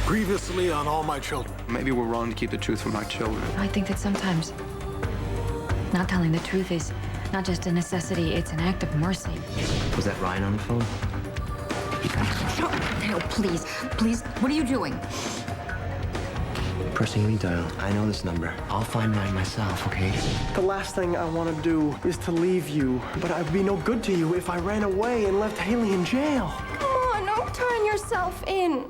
Grievously on all my children. Maybe we're wrong to keep the truth from our children. I think that sometimes not telling the truth is not just a necessity, it's an act of mercy. Was that Ryan on the phone? No, please, please, what are you doing? Person you need dial. I know this number. I'll find Ryan myself, okay? The last thing I want to do is to leave you, but I'd be no good to you if I ran away and left Haley in jail. Come on, don't turn yourself in.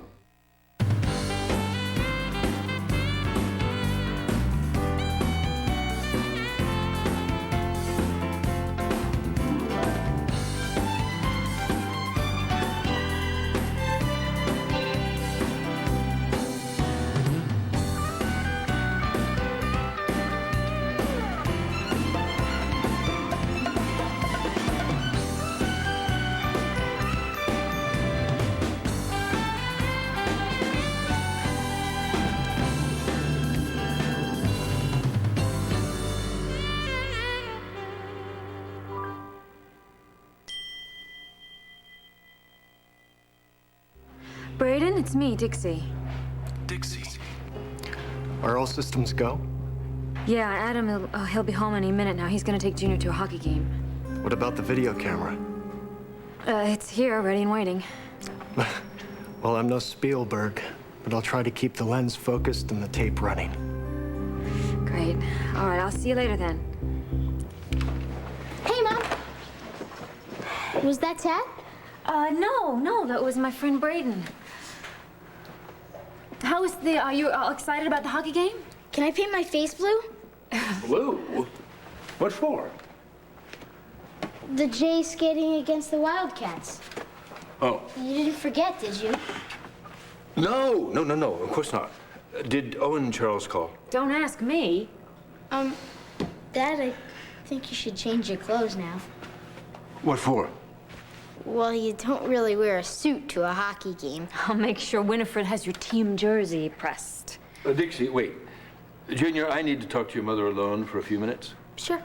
Brayden, it's me, Dixie. Dixie. Are all systems go? Yeah, Adam, he'll be home any minute now. He's gonna take Junior to a hockey game. What about the video camera? It's here, ready and waiting. Well, I'm no Spielberg, but I'll try to keep the lens focused and the tape running. Great. All right, I'll see you later then. Hey, Mom. Was that Tad? No, that was my friend Brayden. Are you all excited about the hockey game? Can I paint my face blue? Blue? What for? The Jays skating against the Wildcats. Oh. You didn't forget, did you? No, of course not. Did Owen Charles call? Don't ask me. Dad, I think you should change your clothes now. What for? Well, you don't really wear a suit to a hockey game. I'll make sure Winifred has your team jersey pressed. Dixie, wait. Junior, I need to talk to your mother alone for a few minutes. Sure.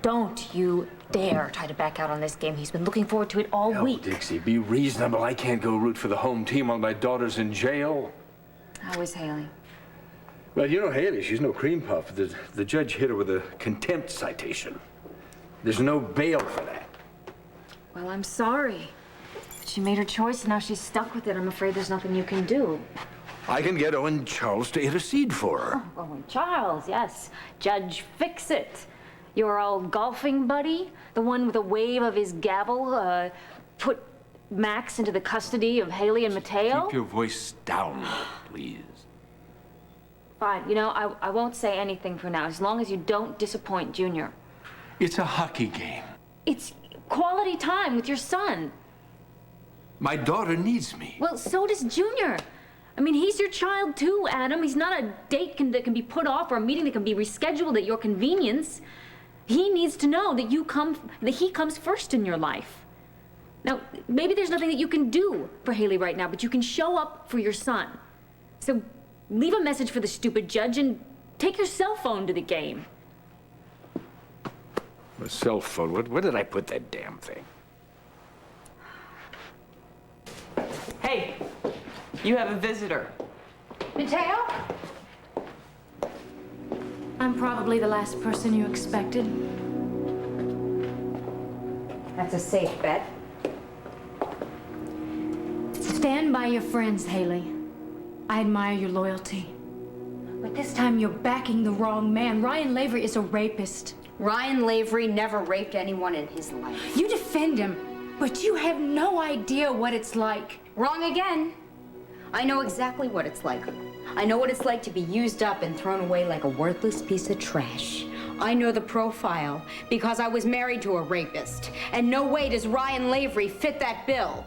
Don't you dare try to back out on this game. He's been looking forward to it all week. Dixie, be reasonable. I can't go root for the home team while my daughter's in jail. How is Haley? Well, you know Haley, she's no cream puff. The judge hit her with a contempt citation. There's no bail for that. Well, I'm sorry. She made her choice and now she's stuck with it. I'm afraid there's nothing you can do. I can get Owen Charles to intercede for her. Oh, Owen Charles, yes. Judge Fix-It. Your old golfing buddy, the one with a wave of his gavel, put Max into the custody of Haley and Mateo? Keep your voice down, please. Fine. You know, I won't say anything for now, as long as you don't disappoint Junior. It's a hockey game. It's quality time with your son. My daughter needs me. Well, so does Junior. I mean, he's your child too, Adam. He's not a date that can be put off or a meeting that can be rescheduled at your convenience. He needs to know that he comes first in your life. Now, maybe there's nothing that you can do for Haley right now, but you can show up for your son. So leave a message for the stupid judge and take your cell phone to the game. A cell phone? Where did I put that damn thing? Hey, you have a visitor. Mateo? I'm probably the last person you expected. That's a safe bet. Stand by your friends, Haley. I admire your loyalty. But this time you're backing the wrong man. Ryan Lavery is a rapist. Ryan Lavery never raped anyone in his life. You defend him, but you have no idea what it's like. Wrong again. I know exactly what it's like. I know what it's like to be used up and thrown away like a worthless piece of trash. I know the profile because I was married to a rapist. And no way does Ryan Lavery fit that bill.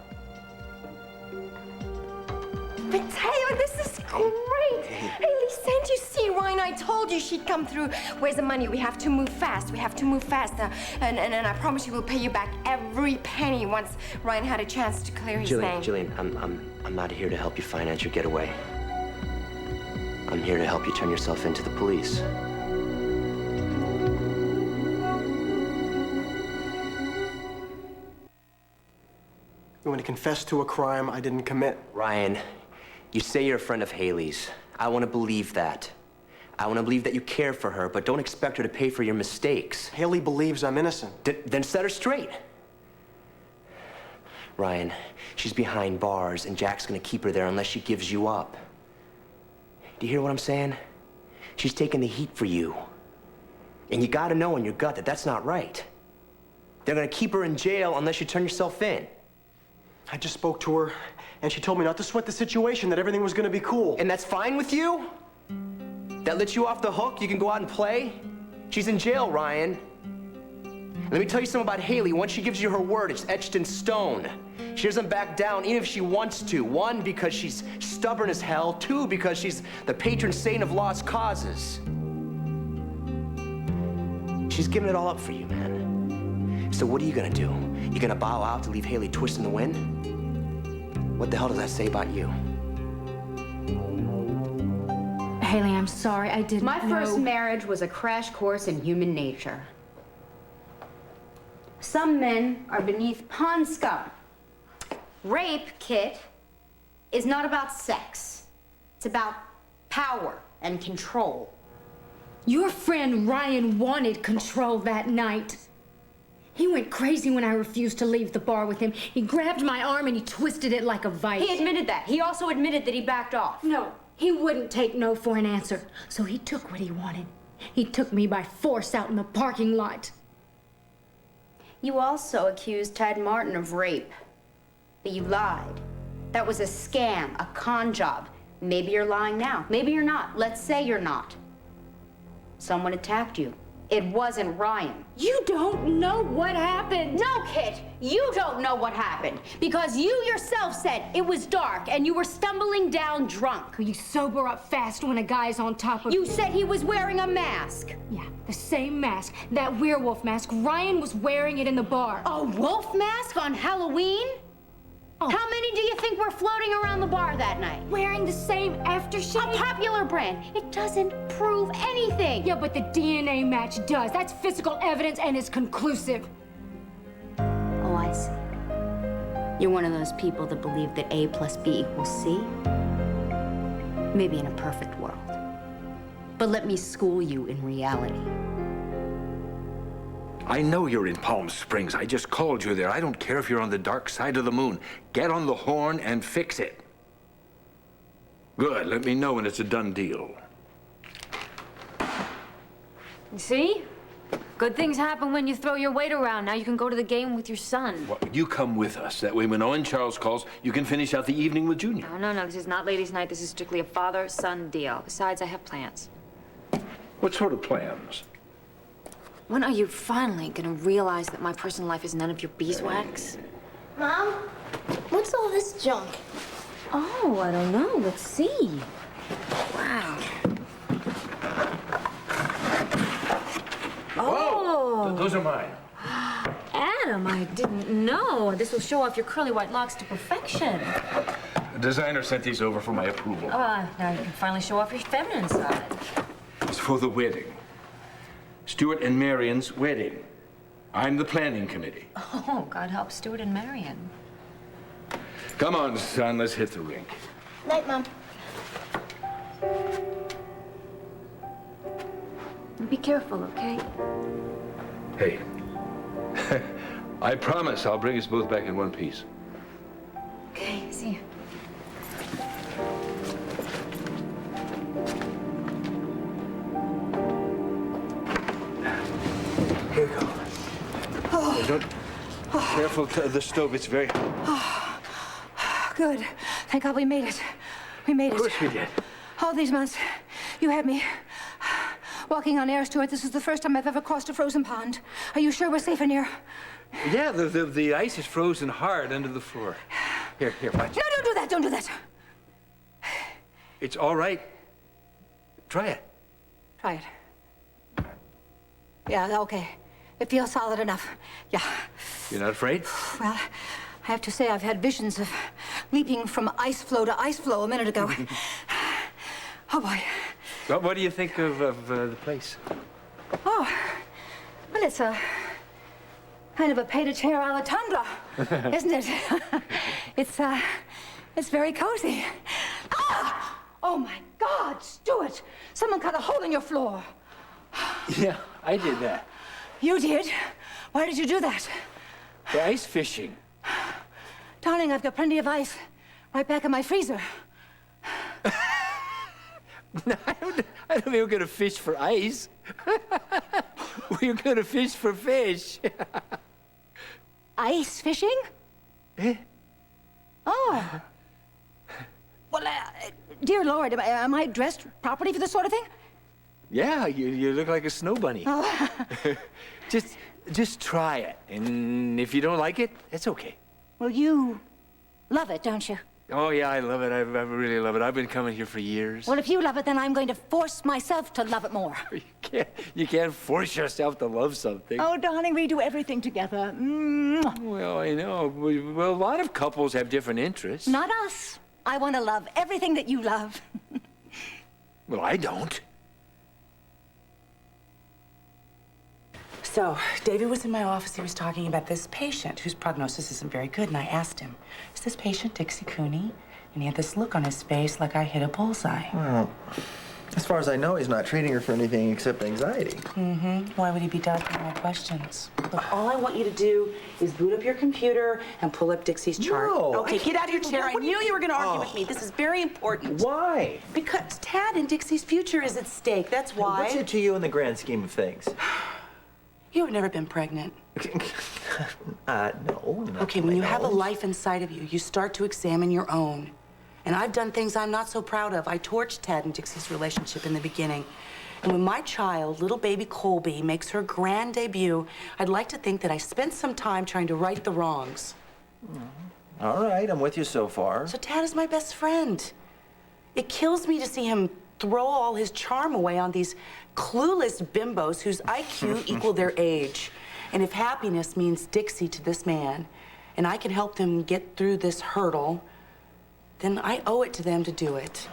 Mateo, this is great. Haley sent you. See, Ryan, I told you she'd come through. Where's the money? We have to move fast. We have to move fast. And I promise you we'll pay you back every penny once Ryan had a chance to clear his name. Jillian, I'm not here to help you finance your getaway. I'm here to help you turn yourself into the police. going to confess to a crime I didn't commit. Ryan, you say you're a friend of Haley's. I want to believe that. I want to believe that you care for her, but don't expect her to pay for your mistakes. Haley believes I'm innocent. Then set her straight. Ryan, she's behind bars, and Jack's gonna keep her there unless she gives you up. Do you hear what I'm saying? She's taking the heat for you. And you gotta know in your gut that that's not right. They're gonna keep her in jail unless you turn yourself in. I just spoke to her, and she told me not to sweat the situation, that everything was gonna be cool. And that's fine with you? That lets you off the hook? You can go out and play? She's in jail, Ryan. Let me tell you something about Haley. Once she gives you her word, it's etched in stone. She doesn't back down, even if she wants to. One, because she's stubborn as hell. Two, because she's the patron saint of lost causes. She's giving it all up for you, man. So what are you gonna do? You gonna bow out to leave Haley twisting the wind? What the hell does that say about you? Haley, I'm sorry, I didn't know. My first marriage was a crash course in human nature. Some men are beneath pond scum. Rape, Kit, is not about sex. It's about power and control. Your friend Ryan wanted control that night. He went crazy when I refused to leave the bar with him. He grabbed my arm and he twisted it like a vice. He admitted that. He also admitted that he backed off. No, he wouldn't take no for an answer. So he took what he wanted. He took me by force out in the parking lot. You also accused Ted Martin of rape. But you lied. That was a scam, a con job. Maybe you're lying now. Maybe you're not. Let's say you're not. Someone attacked you. It wasn't Ryan. You don't know what happened. No, Kit, you don't know what happened. Because you yourself said it was dark and you were stumbling down drunk. You sober up fast when a guy's on top of you. Said he was wearing a mask. Yeah, the same mask. That werewolf mask. Ryan was wearing it in the bar. A wolf mask on Halloween? Oh. How many do you think were floating around the bar that night? Wearing the same aftershave? A popular brand. It doesn't prove anything. Yeah, but the DNA match does. That's physical evidence and is conclusive. Oh, I see. You're one of those people that believe that A plus B equals C? Maybe in a perfect world. But let me school you in reality. I know you're in Palm Springs. I just called you there. I don't care if you're on the dark side of the moon. Get on the horn and fix it. Good. Let me know when it's a done deal. See? Good things happen when you throw your weight around. Now you can go to the game with your son. Well, you come with us. That way when Owen Charles calls, you can finish out the evening with Junior. No. This is not ladies' night. This is strictly a father-son deal. Besides, I have plans. What sort of plans? When are you finally gonna realize that my personal life is none of your beeswax? Mom, what's all this junk? Oh, I don't know. Let's see. Wow. Oh! Those are mine. Adam, I didn't know. This will show off your curly white locks to perfection. The designer sent these over for my approval. Now you can finally show off your feminine side. It's for the wedding. Stuart and Marion's wedding. I'm the planning committee. Oh, God help Stuart and Marion. Come on, son, let's hit the rink. Night, Mom. Be careful, okay? Hey, I promise I'll bring us both back in one piece. Okay, see you. Here you go. Oh. Careful to the stove, it's very hot. Oh. Good. Thank God we made it. We made it. Of course we did. All these months, you had me walking on air, Stuart. This is the first time I've ever crossed a frozen pond. Are you sure we're safe in here? Yeah, the ice is frozen hard under the floor. Here, watch. No, don't do that. Don't do that. It's all right. Try it. Try it. Yeah, okay. It feels solid enough. Yeah. You're not afraid? Well, I have to say I've had visions of leaping from ice flow to ice flow a minute ago. Oh, boy. Well, what do you think of the place? Oh, well, it's a Kind of a pied-à-terre a la tundra, isn't it? It's very cozy. Ah! Oh my God, Stuart! Someone cut a hole in your floor. Yeah, I did that. You did? Why did you do that? The ice fishing. Darling, I've got plenty of ice right back in my freezer. No, I don't think we're gonna fish for ice. We're gonna fish for fish. Ice fishing? Eh? Oh. Well, dear Lord, am I dressed properly for this sort of thing? Yeah, you look like a snow bunny. Oh. Just try it, and if you don't like it, it's okay. Well, you love it, don't you? Oh yeah, I love it. I really love it. I've been coming here for years. Well, if you love it, then I'm going to force myself to love it more. You can't force yourself to love something. Oh, darling, we do everything together. Mwah. Well, I know. Well, a lot of couples have different interests. Not us. I want to love everything that you love. Well, I don't. So, David was in my office. He was talking about this patient whose prognosis isn't very good, and I asked him, is this patient Dixie Cooney? And he had this look on his face like I hit a bullseye. Well, as far as I know, he's not treating her for anything except anxiety. Why would he be dodging my questions? Look, all I want you to do is boot up your computer and pull up Dixie's chart. No, Okay, get out of your chair. I knew you were going to argue with me. This is very important. Why? Because Tad and Dixie's future is at stake. That's why. What's it to you in the grand scheme of things? You have never been pregnant. No. Okay, when you have a life inside of you, you start to examine your own. And I've done things I'm not so proud of. I torched Tad and Dixie's relationship in the beginning. And when my child, little baby Colby, makes her grand debut, I'd like to think that I spent some time trying to right the wrongs. All right, I'm with you so far. So Tad is my best friend. It kills me to see him throw all his charm away on these clueless bimbos whose IQ equal their age. And if happiness means Dixie to this man, and I can help them get through this hurdle, then I owe it to them to do it.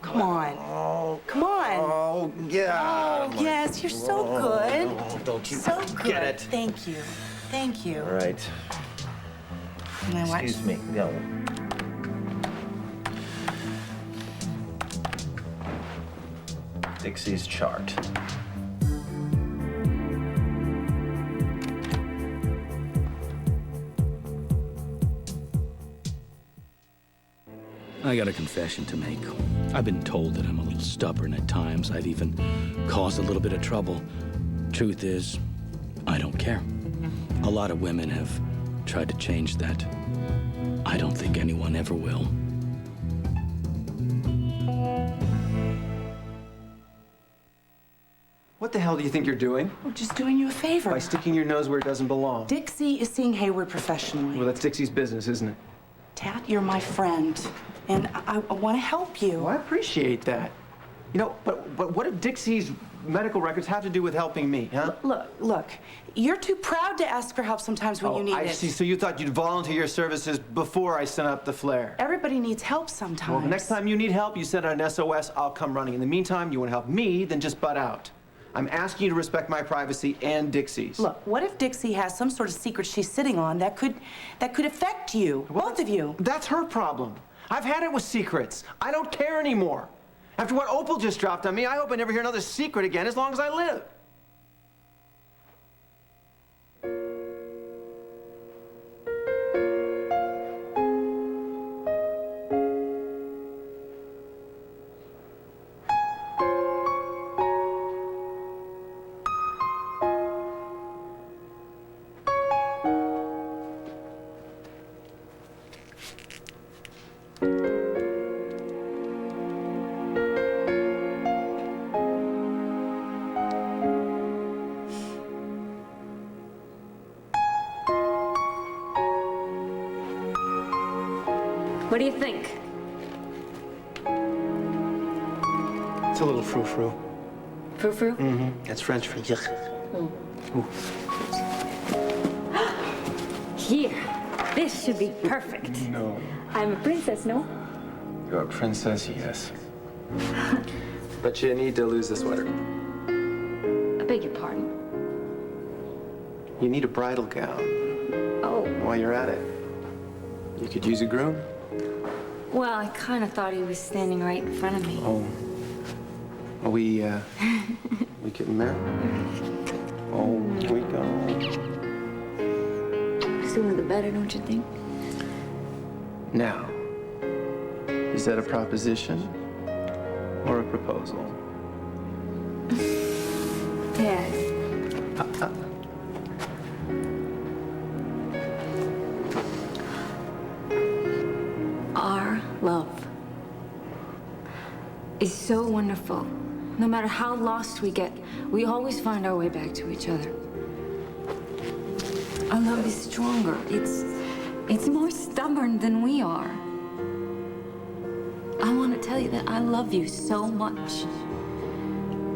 Come on. Come on. Oh, yeah. Oh, yes, you're so good. Oh, don't you so good. get it? Thank you. Thank you. All right. And I watched... Excuse me. No. Dixie's chart. I got a confession to make. I've been told that I'm a little stubborn at times. I've even caused a little bit of trouble. Truth is, I don't care. A lot of women have tried to change that. I don't think anyone ever will. What the hell do you think you're doing? We're just doing you a favor. By sticking your nose where it doesn't belong. Dixie is seeing Hayward professionally. Well, that's Dixie's business, isn't it? Tad, you're my friend, and I want to help you. Well, I appreciate that. You know, but what do Dixie's medical records have to do with helping me, huh? Look, you're too proud to ask for help sometimes when you need I it. see. So you thought you'd volunteer your services before I sent up the flare. Everybody needs help sometimes. Well, the next time you need help, you send out an SOS, I'll come running. In the meantime, you want to help me, then just butt out. I'm asking you to respect my privacy and Dixie's. Look, what if Dixie has some sort of secret she's sitting on that could affect you, both of you? That's her problem. I've had it with secrets. I don't care anymore. After what Opal just dropped on me, I hope I never hear another secret again as long as I live. What do you think? It's a little frou-frou. Frou-frou? Mm-hmm. That's French for yuck. Here. This should be perfect. No. I'm a princess, no? You're a princess, yes. But you need to lose the sweater. I beg your pardon. You need a bridal gown. Oh. While you're at it, you could use a groom. Well, I kind of thought he was standing right in front of me. Oh. Are we getting married? Oh, here we go. Sooner the better, don't you think? Now, is that a proposition or a proposal? Yes. Our love is so wonderful. No matter how lost we get, we always find our way back to each other. Our love is stronger. It's more stubborn than we are. I want to tell you that I love you so much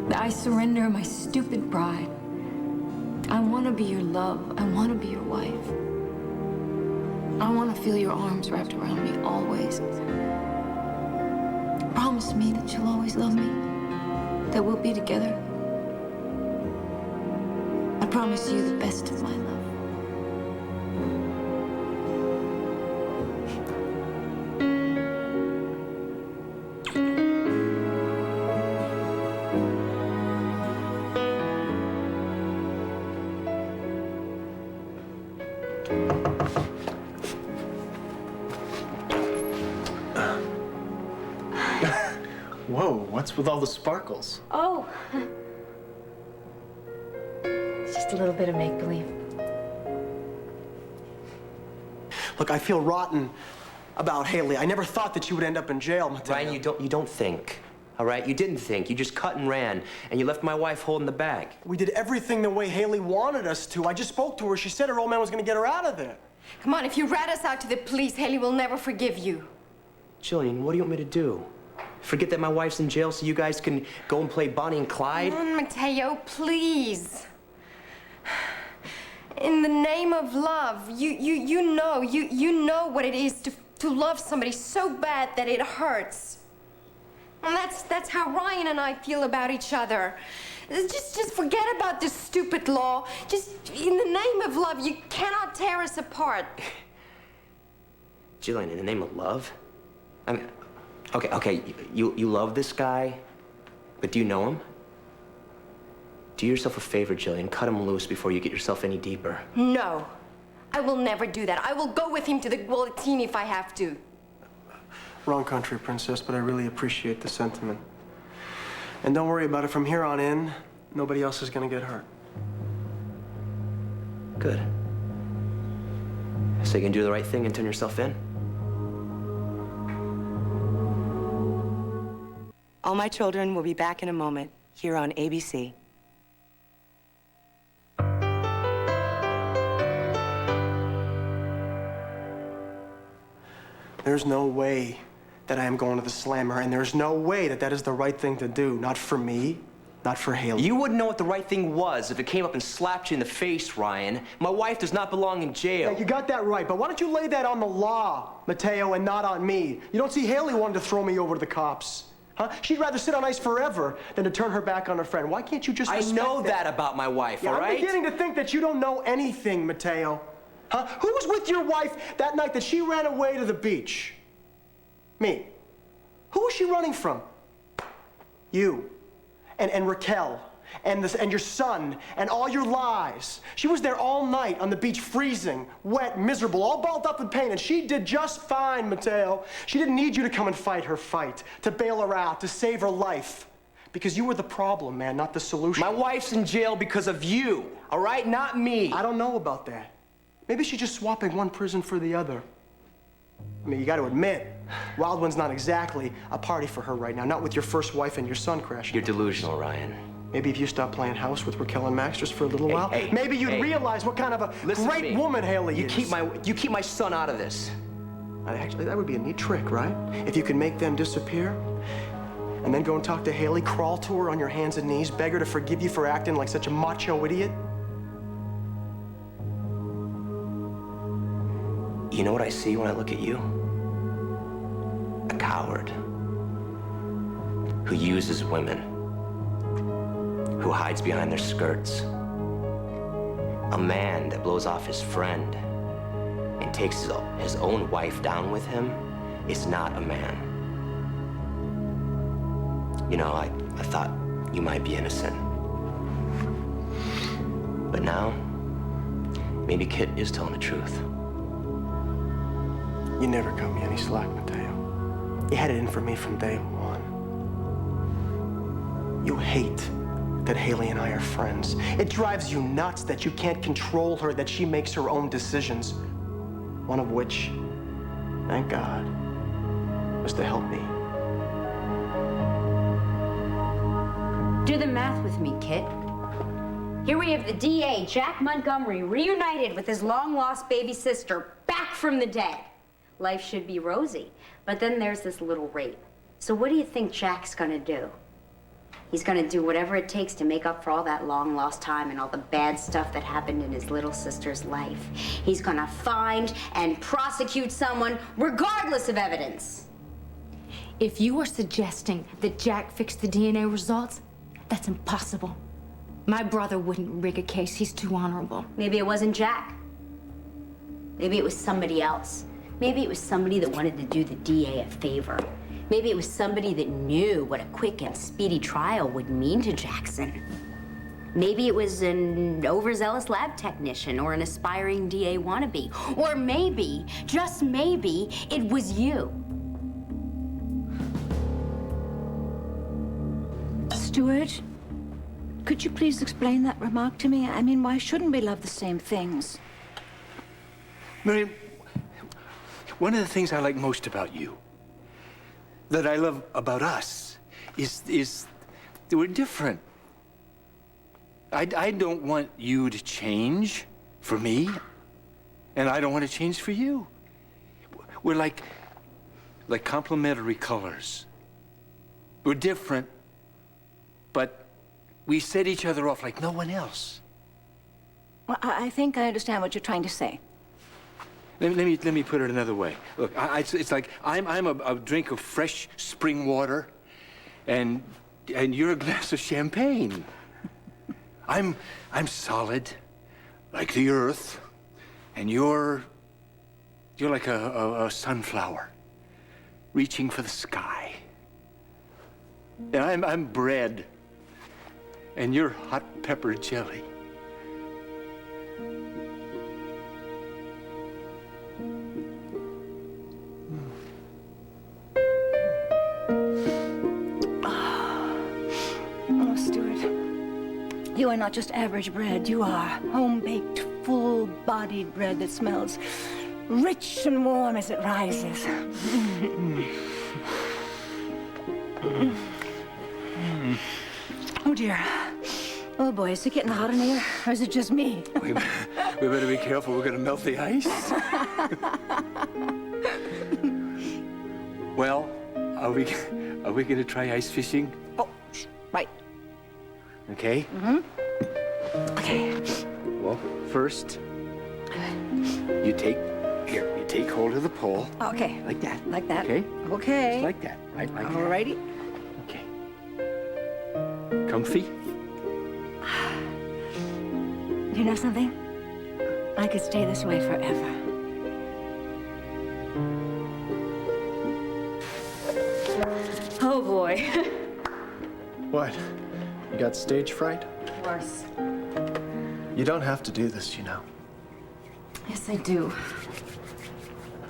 that I surrender my stupid pride. I want to be your love. I want to be your wife. I want to feel your arms wrapped around me always. Promise me that you'll always love me, that we'll be together. I promise you the best of my love. Whoa, what's with all the sparkles? Oh. It's just a little bit of make-believe. Look, I feel rotten about Haley. I never thought that you would end up in jail, Mateo. Ryan, you don't think, all right? You didn't think. You just cut and ran, and you left my wife holding the bag. We did everything the way Haley wanted us to. I just spoke to her. She said her old man was gonna get her out of there. Come on, if you rat us out to the police, Haley will never forgive you. Jillian, what do you want me to do? Forget that my wife's in jail so you guys can go and play Bonnie and Clyde? Come on, Mateo, please. In the name of love, you know what it is to love somebody so bad that it hurts. And that's how Ryan and I feel about each other. Just forget about this stupid law. Just in the name of love, you cannot tear us apart. Jillian, in the name of love? I mean, okay, you love this guy, but do you know him? Do yourself a favor, Jillian. Cut him loose before you get yourself any deeper. No, I will never do that. I will go with him to the guillotine if I have to. Wrong country, Princess, but I really appreciate the sentiment. And don't worry about it. From here on in, nobody else is gonna get hurt. Good. So you can do the right thing and turn yourself in? All My Children will be back in a moment here on ABC. There's no way that I am going to the slammer, and there's no way that that is the right thing to do. Not for me, not for Haley. You wouldn't know what the right thing was if it came up and slapped you in the face, Ryan. My wife does not belong in jail. Yeah, you got that right, but why don't you lay that on the law, Mateo, and not on me? You don't see Haley wanted to throw me over to the cops. Huh? She'd rather sit on ice forever than to turn her back on her friend. Why can't you just respect I know that about my wife, yeah, all right? I'm beginning to think that you don't know anything, Mateo. Huh? Who was with your wife that night that she ran away to the beach? Me. Who was she running from? You. And Raquel. And your son. And all your lies. She was there all night on the beach, freezing, wet, miserable, all balled up in pain, and she did just fine, Mateo. She didn't need you to come and fight her fight, to bail her out, to save her life. Because you were the problem, man, not the solution. My wife's in jail because of you, all right? Not me. I don't know about that. Maybe she's just swapping one prison for the other. I mean, you got to admit, Wild One's not exactly a party for her right now, not with your first wife and your son crashing. You're delusional, Ryan. Maybe if you stop playing house with Raquel and Max just for a little while, maybe you'd realize what kind of a great woman Haley is. You keep my son out of this. Actually, that would be a neat trick, right? If you can make them disappear, and then go and talk to Haley, crawl to her on your hands and knees, beg her to forgive you for acting like such a macho idiot. You know what I see when I look at you? A coward. Who uses women. Who hides behind their skirts. A man that blows off his friend and takes his own wife down with him is not a man. You know, I thought you might be innocent. But now, maybe Kit is telling the truth. You never cut me any slack, Mateo. You had it in for me from day one. You hate that Haley and I are friends. It drives you nuts that you can't control her, that she makes her own decisions. One of which, thank God, was to help me. Do the math with me, Kit. Here we have the DA, Jack Montgomery, reunited with his long-lost baby sister, back from the dead. Life should be rosy, but then there's this little rape. So what do you think Jack's gonna do? He's gonna do whatever it takes to make up for all that long-lost time and all the bad stuff that happened in his little sister's life. He's gonna find and prosecute someone regardless of evidence. If you are suggesting that Jack fixed the DNA results, that's impossible. My brother wouldn't rig a case. He's too honorable. Maybe it wasn't Jack. Maybe it was somebody else. Maybe it was somebody that wanted to do the DA a favor. Maybe it was somebody that knew what a quick and speedy trial would mean to Jackson. Maybe it was an overzealous lab technician or an aspiring DA wannabe. Or maybe, just maybe, it was you. Stuart, could you please explain that remark to me? I mean, why shouldn't we love the same things? Miriam, one of the things I like most about you, that I love about us, is that we're different. I don't want you to change for me, and I don't want to change for you. We're like complementary colors. We're different, but we set each other off like no one else. Well, I think I understand what you're trying to say. Let me put it another way. Look, it's like I'm a drink of fresh spring water, and you're a glass of champagne. I'm solid, like the earth, and you're like a sunflower, reaching for the sky. And I'm bread, and you're hot pepper jelly. You are not just average bread. You are home-baked, full-bodied bread that smells rich and warm as it rises. Oh, dear. Oh, boy, is it getting hot in here, or is it just me? We better be careful. We're gonna melt the ice. Well, are we gonna try ice fishing? Oh, right. Okay. Mm-hmm. Okay. Well, first, you take hold of the pole. Okay. Like that. Like that. Okay. Okay. Just like that. Right like that. Alrighty. Okay. Comfy? You know something? I could stay this way forever. Oh, boy. What? You got stage fright? Worse. You don't have to do this, you know. Yes, I do.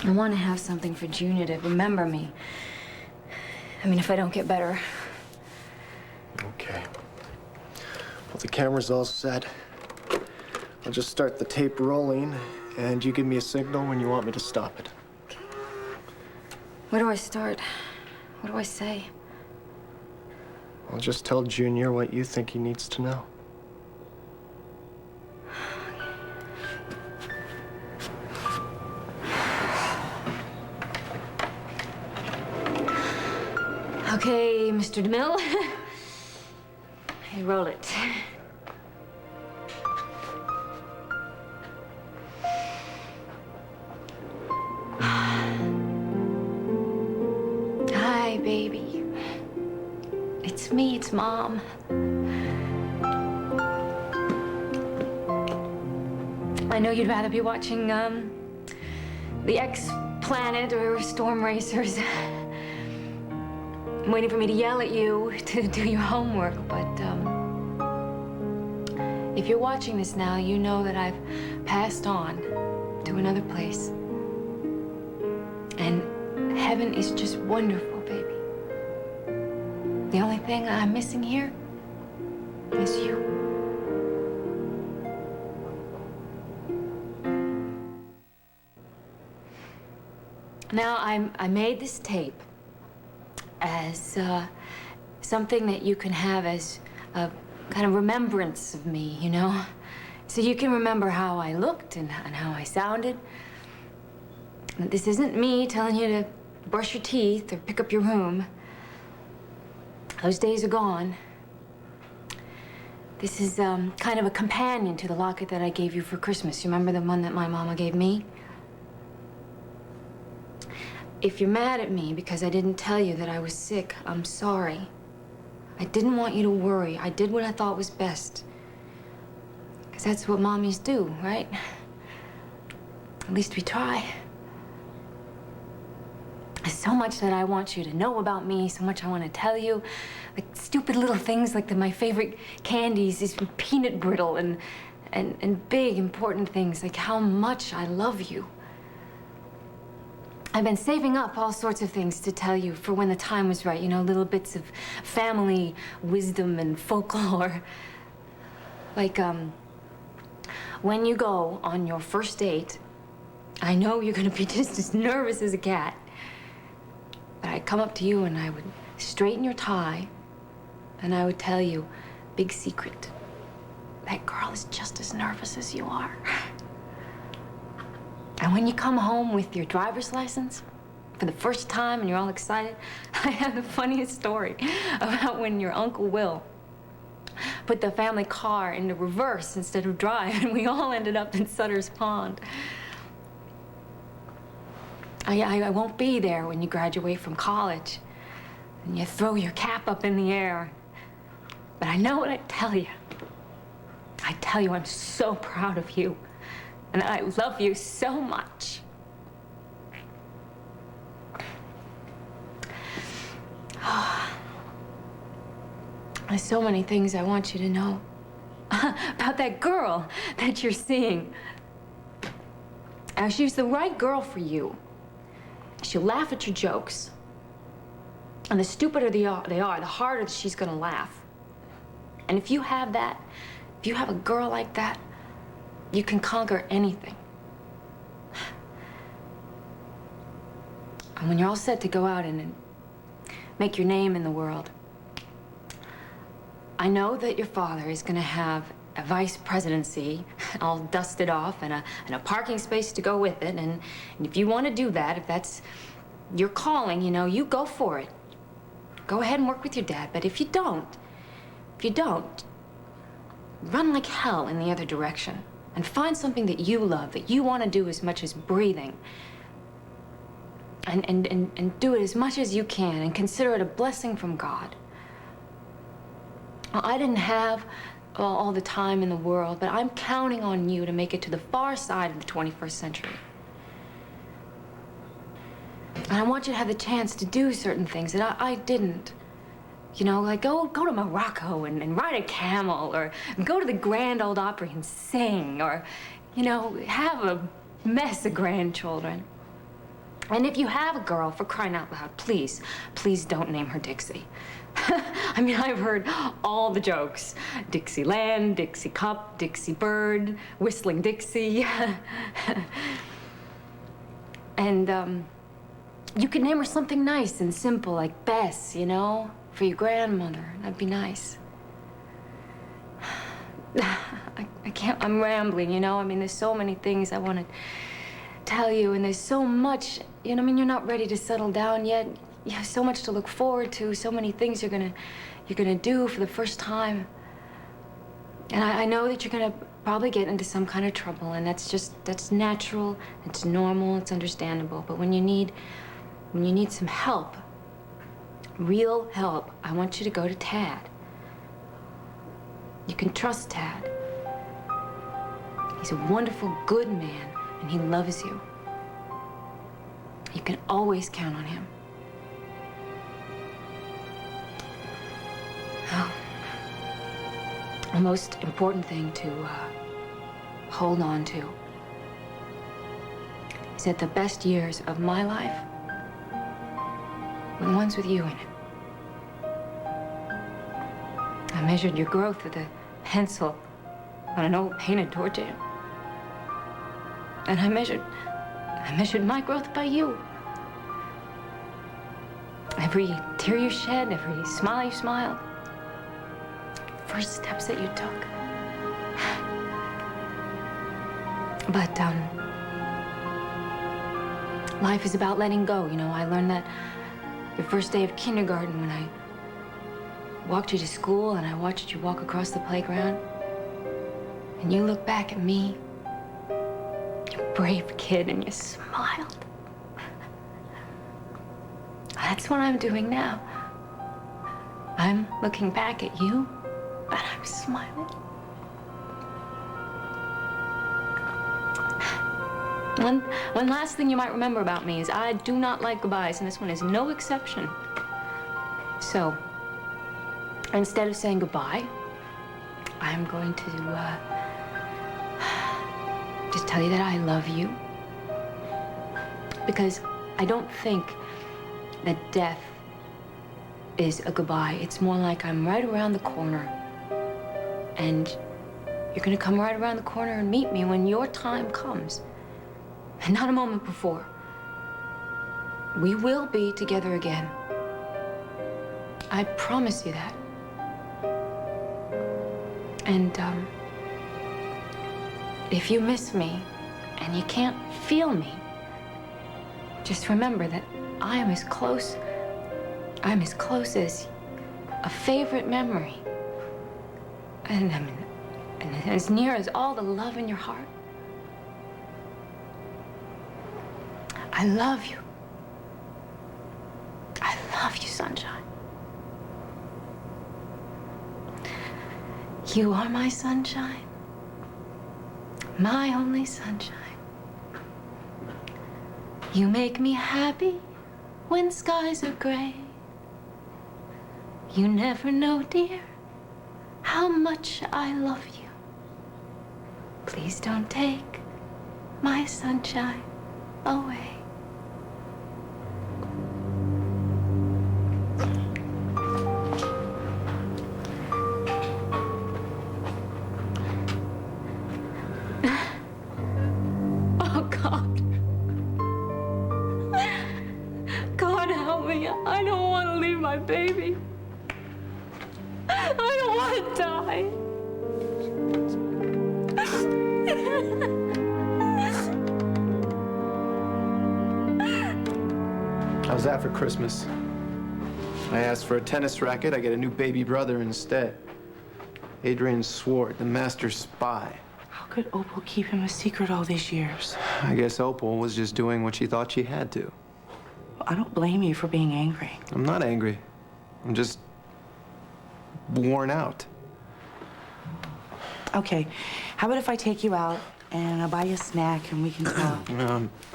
I want to have something for Junior to remember me. I mean, if I don't get better. Okay. Well, the camera's all set. I'll just start the tape rolling, and you give me a signal when you want me to stop it. Where do I start? What do I say? I'll just tell Junior what you think he needs to know. Okay, Mr. DeMille. Hey, roll it. Hi, baby. It's me, it's Mom. I know you'd rather be watching, the X Planet or Storm Racers. Waiting for me to yell at you to do your homework, but, if you're watching this now, you know that I've passed on to another place. And heaven is just wonderful, baby. The only thing I'm missing here is you. Now, I made this tape as something that you can have as a kind of remembrance of me, you know? So you can remember how I looked and how I sounded. This isn't me telling you to brush your teeth or pick up your room. Those days are gone. This is kind of a companion to the locket that I gave you for Christmas. You remember the one that my mama gave me? If you're mad at me because I didn't tell you that I was sick, I'm sorry. I didn't want you to worry. I did what I thought was best. Because that's what mommies do, right? At least we try. There's so much that I want you to know about me, so much I want to tell you. Like stupid little things like my favorite candies is peanut brittle and big, important things like how much I love you. I've been saving up all sorts of things to tell you for when the time was right, you know, little bits of family wisdom and folklore. Like, when you go on your first date, I know you're gonna be just as nervous as a cat. But I'd come up to you and I would straighten your tie and I would tell you, big secret, that girl is just as nervous as you are. And when you come home with your driver's license for the first time and you're all excited, I have the funniest story about when your Uncle Will put the family car into reverse instead of drive, and we all ended up in Sutter's Pond. I won't be there when you graduate from college and you throw your cap up in the air. But I know what I tell you. I tell you I'm so proud of you. And I love you so much. There's so many things I want you to know about that girl that you're seeing. Now, she's the right girl for you. She'll laugh at your jokes. And the stupider they are, the harder she's gonna laugh. And if you have that, if you have a girl like that, you can conquer anything. And when you're all set to go out and make your name in the world, I know that your father is gonna have a vice presidency all dusted off and a parking space to go with it. And if you want to do that, if that's your calling, you know, you go for it. Go ahead and work with your dad. But if you don't, run like hell in the other direction. And find something that you love, that you want to do as much as breathing. And do it as much as you can, and consider it a blessing from God. Well, I didn't have all the time in the world, but I'm counting on you to make it to the far side of the 21st century. And I want you to have the chance to do certain things that I didn't. You know, like go to Morocco and ride a camel, or go to the Grand Ole Opry and sing, or, you know, have a mess of grandchildren. And if you have a girl, for crying out loud, please don't name her Dixie. I mean, I've heard all the jokes. Dixieland, Dixie Cup, Dixie Bird, Whistling Dixie. And you could name her something nice and simple, like Bess, you know? For your grandmother. That'd be nice. I can't, I'm rambling, you know? I mean, there's so many things I want to tell you, and there's so much, you know, I mean, you're not ready to settle down yet. You have so much to look forward to, so many things you're gonna do for the first time. And I know that you're gonna probably get into some kind of trouble, and that's natural, it's normal, it's understandable. But when you need some help, real help, I want you to go to Tad. You can trust Tad. He's a wonderful, good man, and he loves you. You can always count on him. Well, the most important thing to hold on to is that the best years of my life were the ones with you in it. I measured your growth with a pencil on an old painted door jamb. And I measured my growth by you. Every tear you shed, every smile you smiled, first steps that you took. But life is about letting go. You know, I learned that the first day of kindergarten when I walked you to school and I watched you walk across the playground. And you looked back at me, you brave kid, and you smiled. That's what I'm doing now. I'm looking back at you, and I'm smiling. One last thing you might remember about me is I do not like goodbyes, and this one is no exception. So, instead of saying goodbye, I'm going to just tell you that I love you. Because I don't think that death is a goodbye. It's more like I'm right around the corner. And you're gonna come right around the corner and meet me when your time comes. And not a moment before. We will be together again. I promise you that. And, if you miss me and you can't feel me, just remember that I'm as close as a favorite memory. And as near as all the love in your heart. I love you. I love you, sunshine. You are my sunshine. My only sunshine. You make me happy when skies are gray. You never know, dear, how much I love you. Please don't take my sunshine away. Oh, God. God, help me. I don't want to leave my baby. I don't want to die. How's that for Christmas? I asked for a tennis racket, I get a new baby brother instead. Adrian Swart, the master spy. How could Opal keep him a secret all these years? I guess Opal was just doing what she thought she had to. I don't blame you for being angry. I'm not angry. I'm just worn out. Okay, how about if I take you out and I'll buy you a snack and we can talk?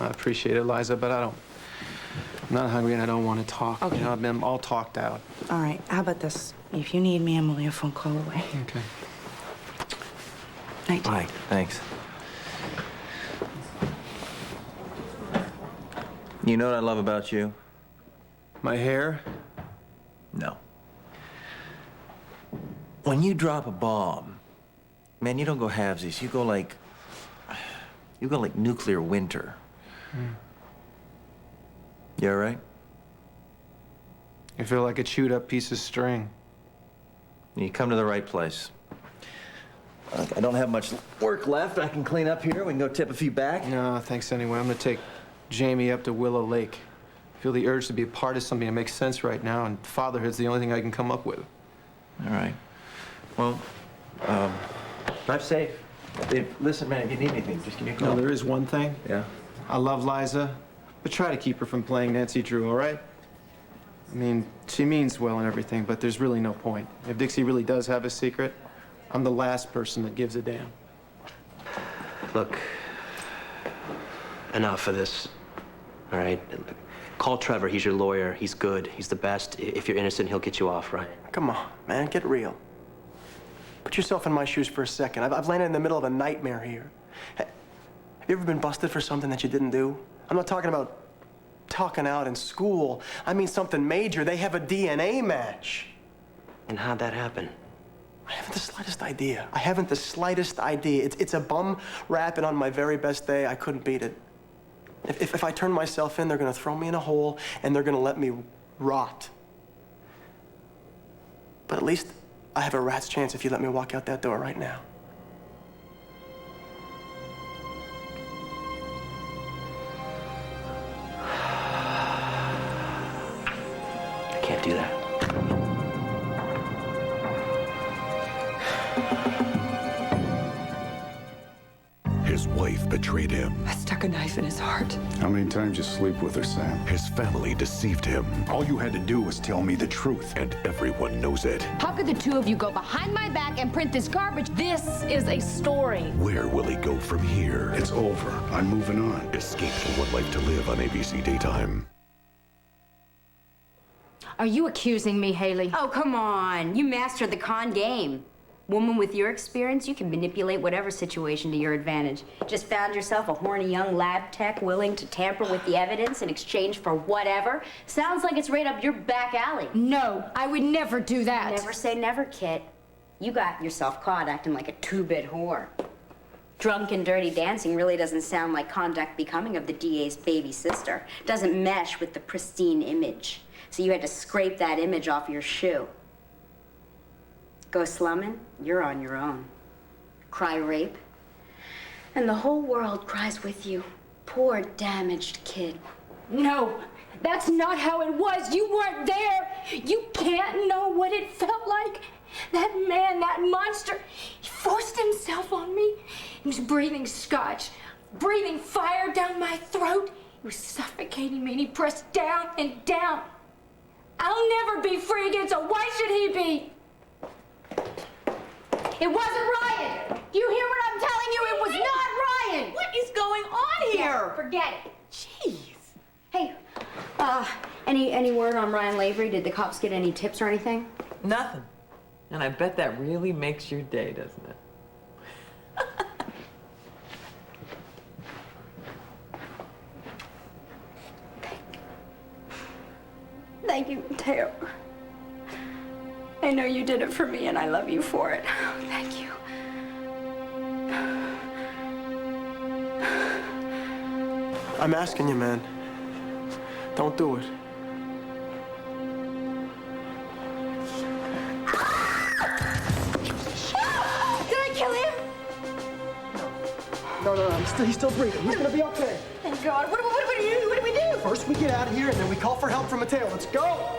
I appreciate it, Liza, but I'm not hungry and I don't want to talk. Okay. You know, I'm all talked out. All right, how about this? If you need me, I'm only a phone call away. Okay. Night. Bye. Thanks. You know what I love about you? My hair? No. When you drop a bomb, man, you don't go halvesies. You go like nuclear winter. You all right? I feel like a chewed up piece of string. You come to the right place. I don't have much work left. I can clean up here. We can go tip a few back. No, thanks anyway. I'm gonna take Jamie up to Willow Lake. I feel the urge to be a part of something that makes sense right now, and fatherhood's the only thing I can come up with. All right. Well, drive safe. Listen, man, if you need anything, just give me a call. No, there is one thing. Yeah? I love Liza, but try to keep her from playing Nancy Drew, all right? I mean, she means well and everything, but there's really no point. If Dixie really does have a secret, I'm the last person that gives a damn. Look, enough of this, all right? Call Trevor, he's your lawyer. He's good, he's the best. If you're innocent, he'll get you off, right? Come on, man, get real. Put yourself in my shoes for a second. I've landed in the middle of a nightmare here. Have you ever been busted for something that you didn't do? I'm not talking about talking out in school. I mean something major. They have a DNA match. And how'd that happen? I haven't the slightest idea. I haven't the slightest idea. It's a bum rap, and on my very best day, I couldn't beat it. If I turn myself in, they're gonna throw me in a hole, and they're gonna let me rot. But at least I have a rat's chance if you let me walk out that door right now. I can't do that. His wife betrayed him. I stuck a knife in his heart. How many times you sleep with her, Sam? His family deceived him. All you had to do was tell me the truth. And everyone knows it. How could the two of you go behind my back and print this garbage? This is a story. Where will he go from here? It's over. I'm moving on. Escape to One Life to Live on ABC Daytime. Are you accusing me, Haley? Oh, come on. You mastered the con game. Woman with your experience, you can manipulate whatever situation to your advantage. Just found yourself a horny young lab tech willing to tamper with the evidence in exchange for whatever. Sounds like it's right up your back alley. No, I would never do that. Never say never, Kit. You got yourself caught acting like a two-bit whore. Drunk and dirty dancing really doesn't sound like conduct becoming of the DA's baby sister. Doesn't mesh with the pristine image. So you had to scrape that image off your shoe. Go slumming, you're on your own. Cry rape, and the whole world cries with you. Poor damaged kid. No, that's not how it was. You weren't there. You can't know what it felt like. That man, that monster, he forced himself on me. He was breathing scotch, breathing fire down my throat. He was suffocating me, and he pressed down and down. I'll never be free again, so why should he be? It wasn't Ryan! You hear what I'm telling you? It was not Ryan! What is going on here? Yeah, forget it. Jeez. Hey, any word on Ryan Lavery? Did the cops get any tips or anything? Nothing. And I bet that really makes your day, doesn't it? Thank you, Mateo. I know you did it for me, and I love you for it. Thank you. I'm asking you, man. Don't do it. Did I kill him? No, he's still breathing. He's gonna be okay. Thank God. What do we do? First, we get out of here, and then we call for help from Mateo. Let's go!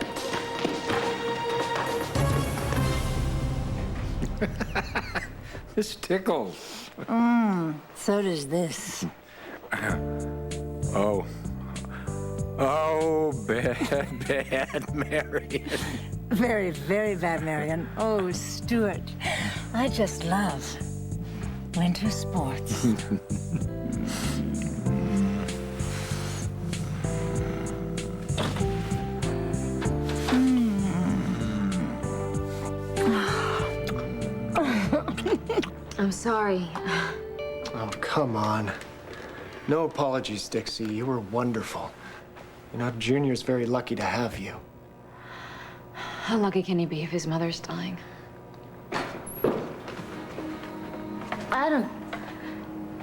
This tickles. So does this. Oh, bad Marion. Very, very bad, Marion. Oh, Stuart, I just love winter sports. I'm sorry. Oh, come on. No apologies, Dixie. You were wonderful. You know, Junior's very lucky to have you. How lucky can he be if his mother's dying? Adam,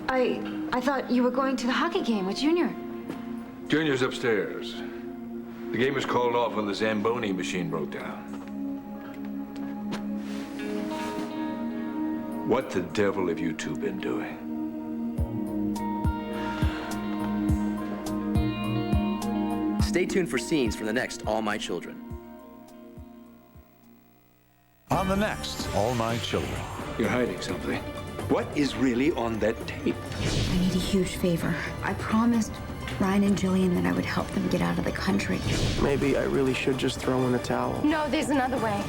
I thought you were going to the hockey game with Junior. Junior's upstairs. The game was called off when the Zamboni machine broke down. What the devil have you two been doing? Stay tuned for scenes from the next All My Children. On the next All My Children. You're hiding something. What is really on that tape? I need a huge favor. I promised Ryan and Jillian that I would help them get out of the country. Maybe I really should just throw in the towel. No, there's another way.